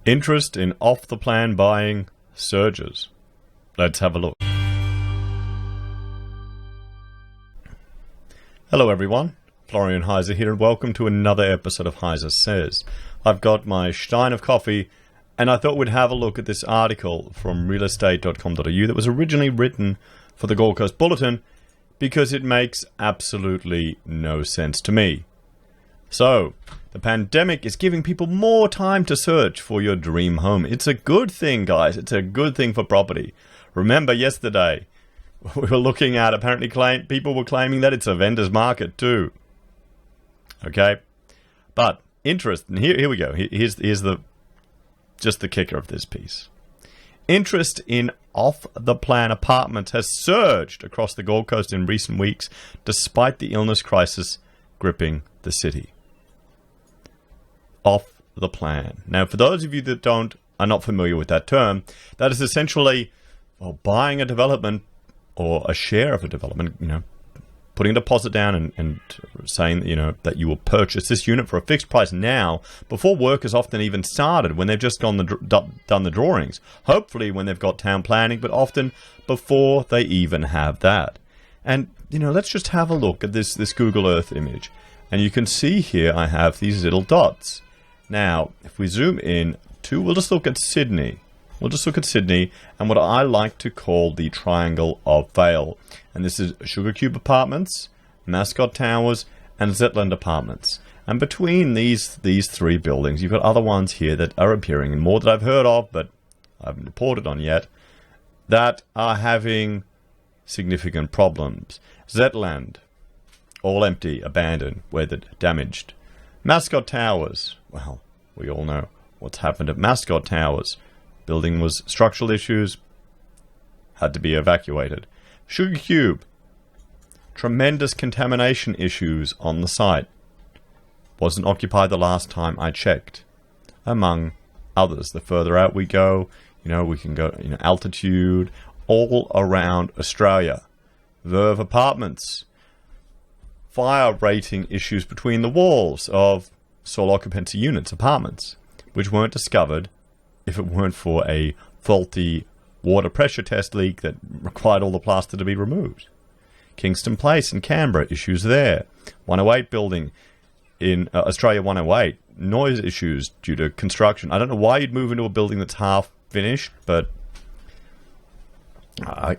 Interest in off-the-plan buying surges. Let's have a look. Hello everyone, Florian.Heise here, and welcome to another episode of HeiseSays. I've got my stein of coffee, and I thought we'd have a look at this article from realestate.com.au that was originally written for the Gold Coast Bulletin because it makes absolutely no sense to me. So, the pandemic is giving people more time to search for your dream home. It's a good thing, guys. It's a good thing for property. Remember yesterday, we were looking at, apparently people were claiming that it's a vendor's market too. Okay? But, interest, and here we go. Here's the kicker of this piece. Interest in off-the-plan apartments has surged across the Gold Coast in recent weeks, despite the illness crisis gripping the city. Off the plan. Now, for those of you that are not familiar with that term, that is essentially buying a development or a share of a development, putting a deposit down and saying, that you will purchase this unit for a fixed price now before work has often even started, when they've just done the drawings. Hopefully when they've got town planning, but often before they even have that. And, let's just have a look at this Google Earth image. And you can see here I have these little dots. Now, if we zoom in we'll just look at Sydney. We'll just look at Sydney and what I like to call the Triangle of Vale. And this is Sugar Cube Apartments, Mascot Towers, and Zetland Apartments. And between these three buildings, you've got other ones here that are appearing, and more that I've heard of, but I haven't reported on yet, that are having significant problems. Zetland, all empty, abandoned, weathered, damaged. Mascot Towers, well, we all know what's happened at Mascot Towers. Building was structural issues, had to be evacuated. Sugar Cube, tremendous contamination issues on the site. Wasn't occupied the last time I checked, among others. The further out we go, we can go, altitude, all around Australia. Verve Apartments, fire rating issues between the walls of sole occupancy units, apartments, which weren't discovered if it weren't for a faulty water pressure test leak that required all the plaster to be removed. Kingston Place in Canberra, issues there. 108 building in Australia 108, noise issues due to construction. I don't know why you'd move into a building that's half finished, but I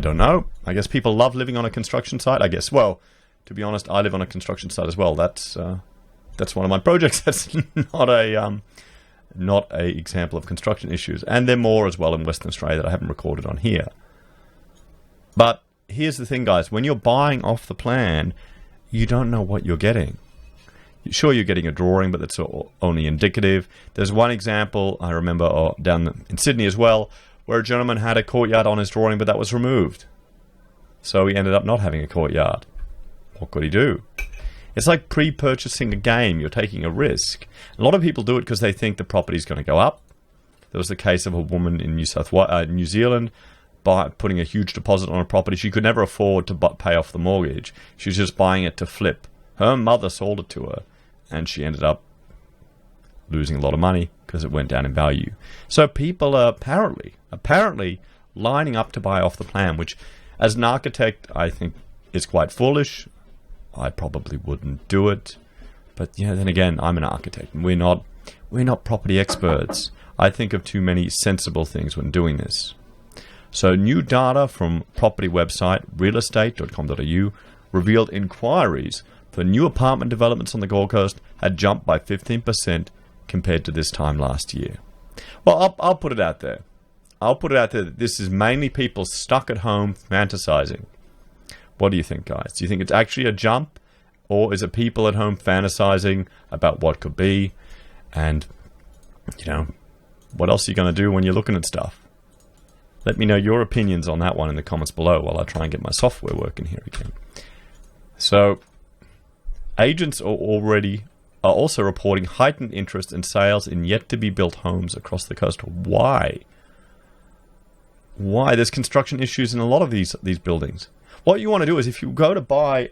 don't know. I guess people love living on a construction site. I guess, well, to be honest, I live on a construction site as well. That's one of my projects. That's not a example of construction issues, and there are more as well in Western Australia that I haven't recorded on here. But here's the thing, guys. When you're buying off the plan, you don't know what you're getting. Sure, you're getting a drawing, but that's only indicative. There's one example I remember down in Sydney as well, where a gentleman had a courtyard on his drawing, but that was removed. So he ended up not having a courtyard. What could he do? It's like pre-purchasing a game. You're taking a risk. A lot of people do it because they think the property's going to go up. There was the case of a woman in New Zealand putting a huge deposit on a property. She could never afford to pay off the mortgage. She was just buying it to flip. Her mother sold it to her, and she ended up losing a lot of money because it went down in value. So people are apparently lining up to buy off the plan, which, as an architect, I think is quite foolish. I probably wouldn't do it, but then again, I'm an architect, and we're not property experts. I think of too many sensible things when doing this. So, new data from property website realestate.com.au revealed inquiries for new apartment developments on the Gold Coast had jumped by 15% compared to this time last year. Well, I'll put it out there. That this is mainly people stuck at home fantasizing. What do you think, guys? Do you think it's actually a jump? Or is it people at home fantasizing about what could be? And, what else are you going to do when you're looking at stuff? Let me know your opinions on that one in the comments below while I try and get my software working here again. So, agents are also reporting heightened interest in sales in yet-to-be-built homes across the coast. Why? There's construction issues in a lot of these buildings. What you want to do is, if you go to buy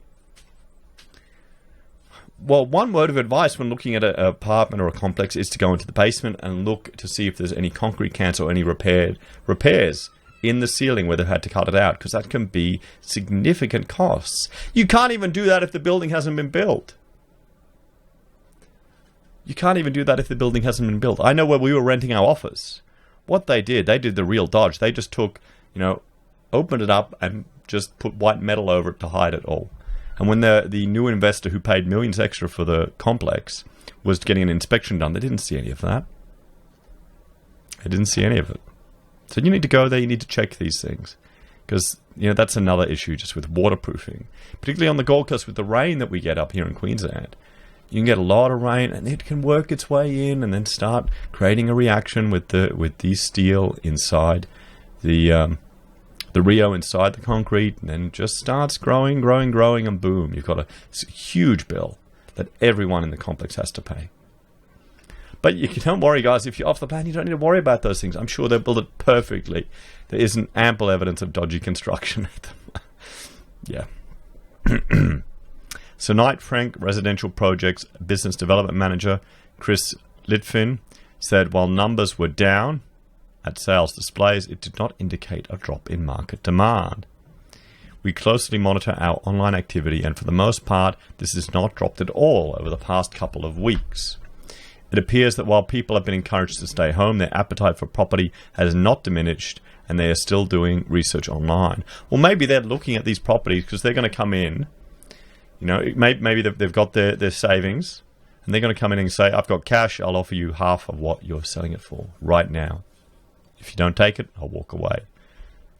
Well, one word of advice when looking at an apartment or a complex is to go into the basement and look to see if there's any concrete cans or any repairs in the ceiling where they've had to cut it out, because that can be significant costs. You can't even do that if the building hasn't been built. You can't even do that if the building hasn't been built. I know where we were renting our office. What they did the real dodge. They just took, opened it up and just put white metal over it to hide it all. And when the new investor who paid millions extra for the complex was getting an inspection done, they didn't see any of that. They didn't see any of it. So you need to go there, you need to check these things. Because, that's another issue just with waterproofing. Particularly on the Gold Coast with the rain that we get up here in Queensland. You can get a lot of rain and it can work its way in and then start creating a reaction with the steel inside the Rio inside the concrete, and then it just starts growing, and boom, you've got a huge bill that everyone in the complex has to pay. But don't worry, guys, if you're off the plan, you don't need to worry about those things. I'm sure they'll build it perfectly. There isn't ample evidence of dodgy construction at them. Yeah. So Knight Frank Residential Projects Business Development Manager Chris Litvin said while numbers were down at sales displays, it did not indicate a drop in market demand. We closely monitor our online activity, and for the most part, this has not dropped at all over the past couple of weeks. It appears that while people have been encouraged to stay home, their appetite for property has not diminished, and they are still doing research online. Well, maybe they're looking at these properties because they're going to come in, maybe they've got their savings, and they're going to come in and say, I've got cash, I'll offer you half of what you're selling it for right now. If you don't take it, I'll walk away.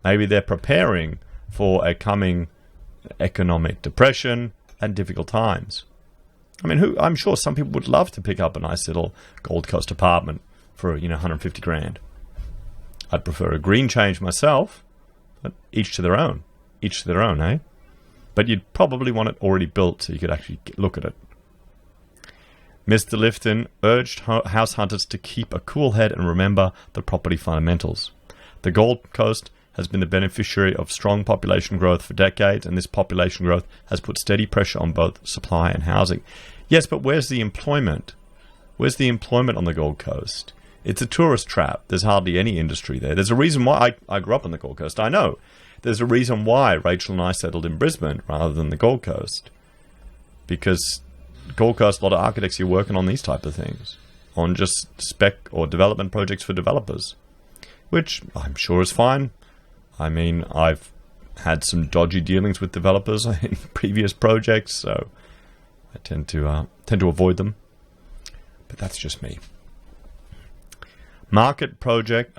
Maybe they're preparing for a coming economic depression and difficult times. I mean, I'm sure some people would love to pick up a nice little Gold Coast apartment for, 150 grand. I'd prefer a green change myself, but each to their own. Each to their own, eh? But you'd probably want it already built so you could actually look at it. Mr. Lifton urged house hunters to keep a cool head and remember the property fundamentals. The Gold Coast has been the beneficiary of strong population growth for decades, and this population growth has put steady pressure on both supply and housing. Yes, but where's the employment? Where's the employment on the Gold Coast? It's a tourist trap. There's hardly any industry there. There's a reason why I grew up on the Gold Coast. I know. There's a reason why Rachel and I settled in Brisbane rather than the Gold Coast. Because Gold Coast, a lot of architects are working on these type of things, on just spec or development projects for developers, which I'm sure is fine. I mean, I've had some dodgy dealings with developers in previous projects, so I tend to avoid them. But that's just me. Marketing Projects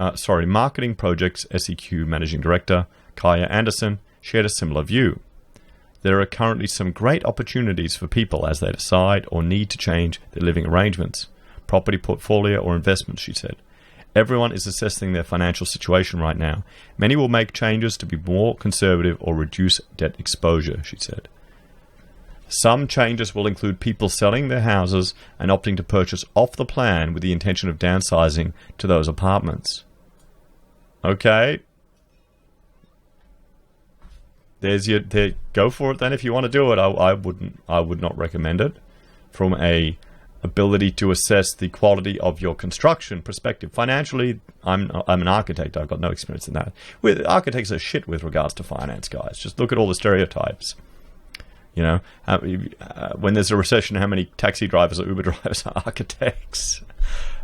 SEQ Managing Director Kaya Anderson shared a similar view. There are currently some great opportunities for people as they decide or need to change their living arrangements, property portfolio or investments, she said. Everyone is assessing their financial situation right now. Many will make changes to be more conservative or reduce debt exposure, she said. Some changes will include people selling their houses and opting to purchase off the plan with the intention of downsizing to those apartments. Okay. Go for it then if you want to do it. I would not recommend it from a ability to assess the quality of your construction perspective. Financially, I'm an architect. I've got no experience in that. Architects are shit with regards to finance, guys. Just look at all the stereotypes. When there's a recession, how many taxi drivers or Uber drivers are architects?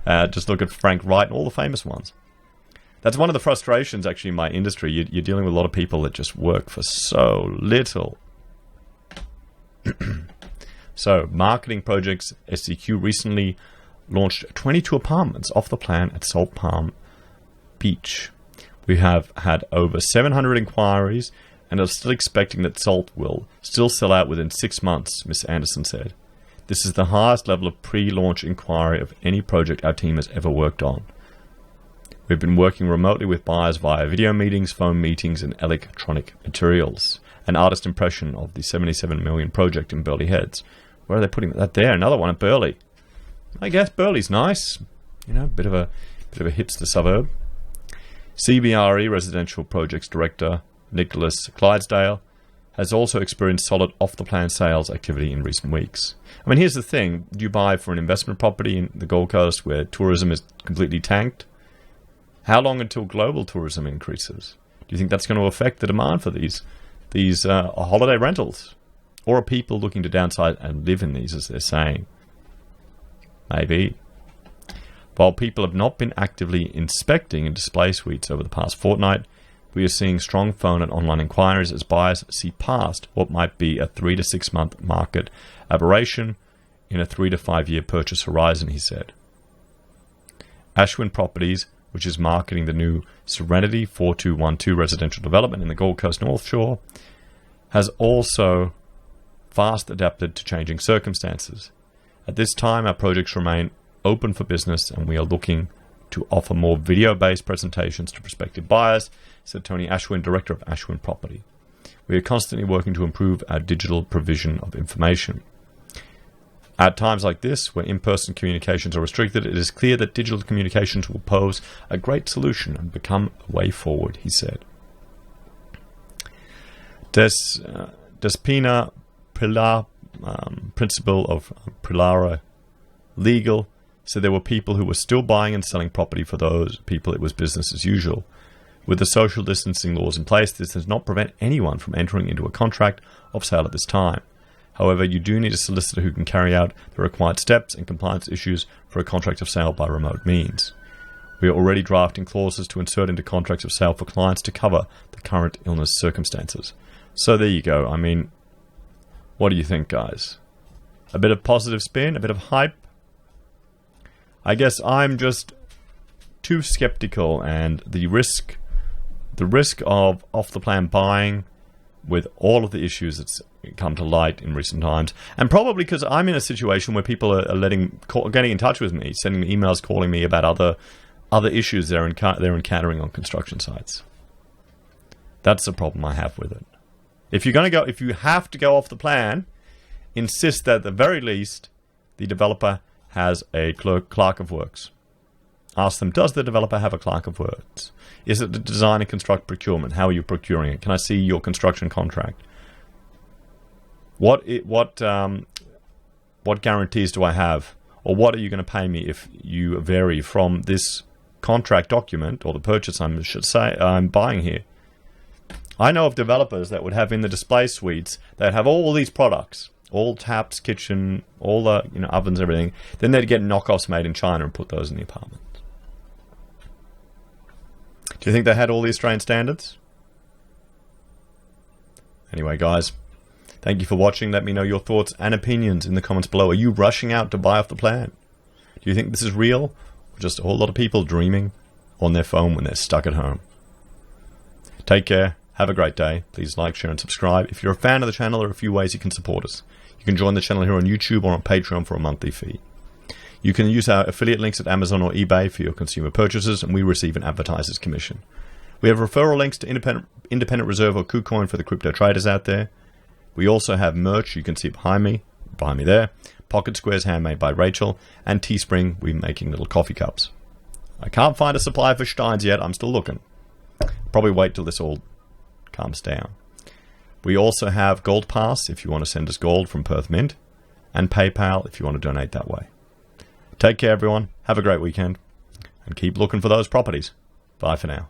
Just look at Frank Wright and all the famous ones. That's one of the frustrations, actually, in my industry. You're dealing with a lot of people that just work for so little. So, Marketing Projects SEQ recently launched 22 apartments off the plan at Salt Palm Beach. We have had over 700 inquiries and are still expecting that Salt will still sell out within 6 months, Ms. Anderson said. This is the highest level of pre-launch inquiry of any project our team has ever worked on. We've been working remotely with buyers via video meetings, phone meetings, and electronic materials. An artist impression of the 77 million project in Burleigh Heads. Where are they putting that there? Another one at Burleigh. I guess Burleigh's nice. Bit of a hipster suburb. CBRE Residential Projects Director Nicholas Clydesdale has also experienced solid off-the-plan sales activity in recent weeks. I mean, here's the thing. Do you buy for an investment property in the Gold Coast where tourism is completely tanked? How long until global tourism increases? Do you think that's going to affect the demand for these holiday rentals? Or are people looking to downsize and live in these, as they're saying? Maybe. While people have not been actively inspecting and display suites over the past fortnight, we are seeing strong phone and online inquiries as buyers see past what might be a 3 to 6 month market aberration in a 3 to 5 year purchase horizon, he said. Ashwin Properties, which is marketing the new Serenity 4212 residential development in the Gold Coast North Shore, has also fast adapted to changing circumstances. At this time, our projects remain open for business and we are looking to offer more video-based presentations to prospective buyers, said Tony Ashwin, director of Ashwin Property. We are constantly working to improve our digital provision of information. At times like this, where in-person communications are restricted, it is clear that digital communications will pose a great solution and become a way forward, he said. Despina Pilar, principal of Pilara Legal, said there were people who were still buying and selling property. For those people, it was business as usual. With the social distancing laws in place, this does not prevent anyone from entering into a contract of sale at this time. However, you do need a solicitor who can carry out the required steps and compliance issues for a contract of sale by remote means. We are already drafting clauses to insert into contracts of sale for clients to cover the current illness circumstances. So there you go. I mean, what do you think, guys? A bit of positive spin, a bit of hype? I guess I'm just too skeptical, and the risk of off-the-plan buying with all of the issues that's come to light in recent times, and probably because I'm in a situation where people are getting in touch with me, sending me emails, calling me about other issues they're encountering on construction sites. That's the problem I have with it. If you have to go off the plan, insist that at the very least the developer has a clerk of works. Ask them, does the developer have a clerk of works? Is it the design and construct procurement? How are you procuring it? Can I see your construction contract? What guarantees do I have? Or what are you going to pay me if you vary from this contract document or the purchase I'm buying here? I know of developers that would have in the display suites that have all these products, all taps, kitchen, all the ovens, everything. Then they'd get knockoffs made in China and put those in the apartment. Do you think they had all the Australian standards? Anyway, guys, thank you for watching. Let me know your thoughts and opinions in the comments below. Are you rushing out to buy off the plan? Do you think this is real, or just a whole lot of people dreaming on their phone when they're stuck at home? Take care. Have a great day. Please like, share, and subscribe. If you're a fan of the channel, there are a few ways you can support us. You can join the channel here on YouTube or on Patreon for a monthly fee. You can use our affiliate links at Amazon or eBay for your consumer purchases, and we receive an advertiser's commission. We have referral links to Independent Reserve or Kucoin for the crypto traders out there. We also have merch you can see behind me there. Pocket squares handmade by Rachel, and Teespring, we're making little coffee cups. I can't find a supply for Steins yet. I'm still looking. Probably wait till this all calms down. We also have Gold Pass if you want to send us gold from Perth Mint, and PayPal if you want to donate that way. Take care, everyone. Have a great weekend, and keep looking for those properties. Bye for now.